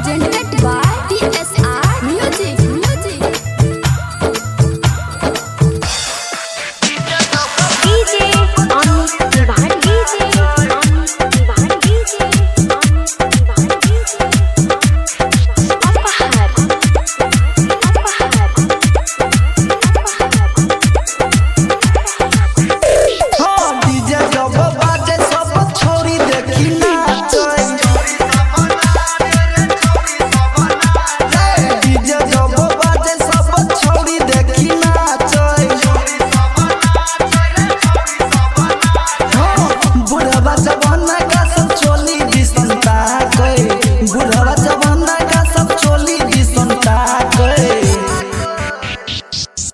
presented by TSR Music. DJ Amit Tiwari, DJ Amit Tiwari, DJ Amit Tiwari, DJ Apahar, DJ जब बाजे सब छोरी देखी नाचै डीजे जब बाजे सब छोरी देखी नाचै बुढ़वा जवाना का सब चोली दिसंता गए बुढ़वा जवाना का सब चोली दिसंता गए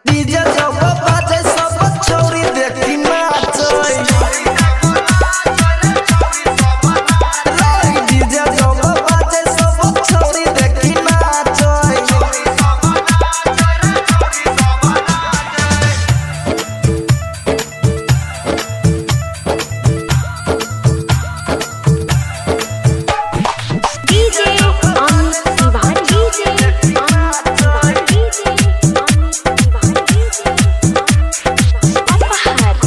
डीजे जब बाजे सब छोरी देखी नाचै डीजे जब बाजे सब छोरी देखी नाचै DJ Amit Tiwari, DJ Amit Tiwari, DJ Amit Tiwari, DJ Apahar,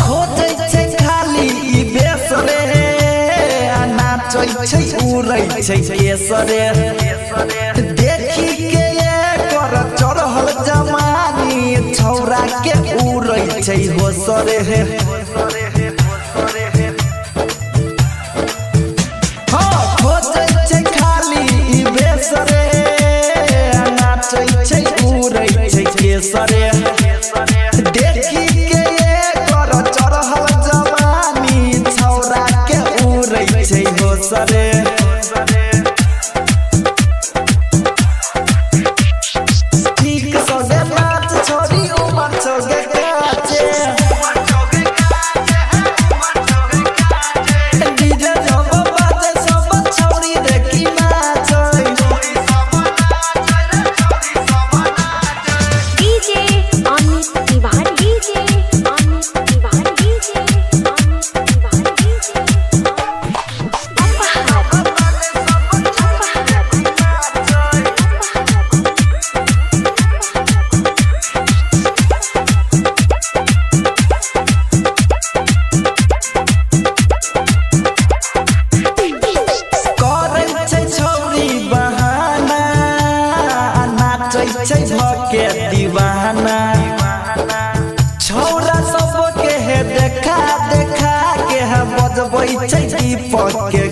खोजै छै खाली ई बेस रे आ नाचै छै उड़ै छै केस रे देखी के एकर चढ़ल जवानी छौरा के उड़ै छै होस रे खोजै छै खाली ई बेस रे आ नाचै छै उड़ै छै केस रे देखी के एकर चढ़ल जवानी छौरा के उड़ै छै होस रे ठीक सगे नाच छोरी उमर छोगे काचे डीजे जब बाजे सब छोरी देखी नाचै DJ Amit Tiwari, DJ Amit Tiwari, DJ Amit Tiwari, DJ Apahar, करै छै छौरी बहाना नाचै छै भके दीवाना छौरा सबके हे देखा देखा के है बजबै छै दीपक के